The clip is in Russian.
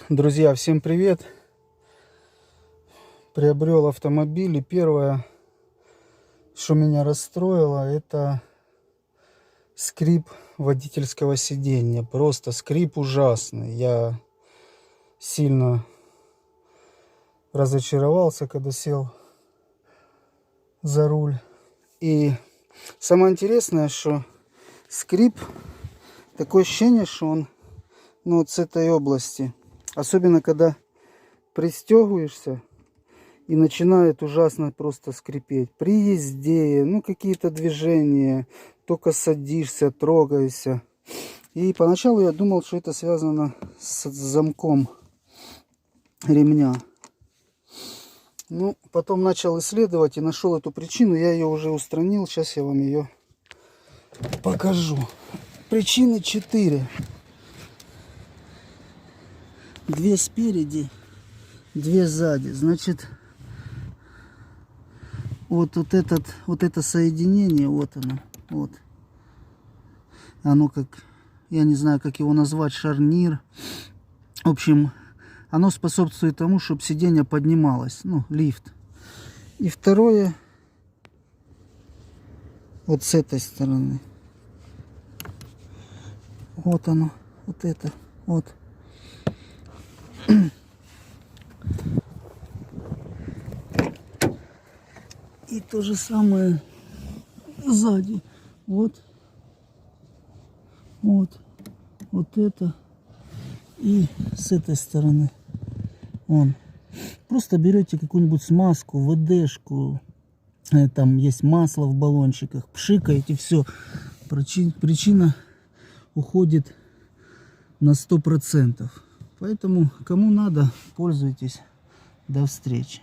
Друзья, всем привет! Приобрел автомобиль, и первое, что меня расстроило, это скрип водительского сиденья. Просто скрип ужасный. Я сильно разочаровался, когда сел за руль. И самое интересное, что скрип, такое ощущение, что он вот с этой области. Особенно когда пристегиваешься и начинает ужасно просто скрипеть. При езде, какие-то движения, только садишься, трогаешься. И поначалу я думал, что это связано с замком ремня. Потом начал исследовать и нашел эту причину. Я ее уже устранил. Сейчас я вам ее покажу. Причины 4. 2 спереди, 2 сзади. Значит, вот это соединение, вот оно, вот. Оно как, я не знаю, как его назвать, шарнир. В общем, оно способствует тому, чтобы сиденье поднималось, лифт. И второе, вот с этой стороны. Вот оно, вот это, вот. И то же самое сзади. Вот это. И с этой стороны. Просто берете какую-нибудь смазку, ВДшку. Там есть масло в баллончиках. Пшикаете, все. Причина уходит на 100%. Поэтому, кому надо, пользуйтесь. До встречи.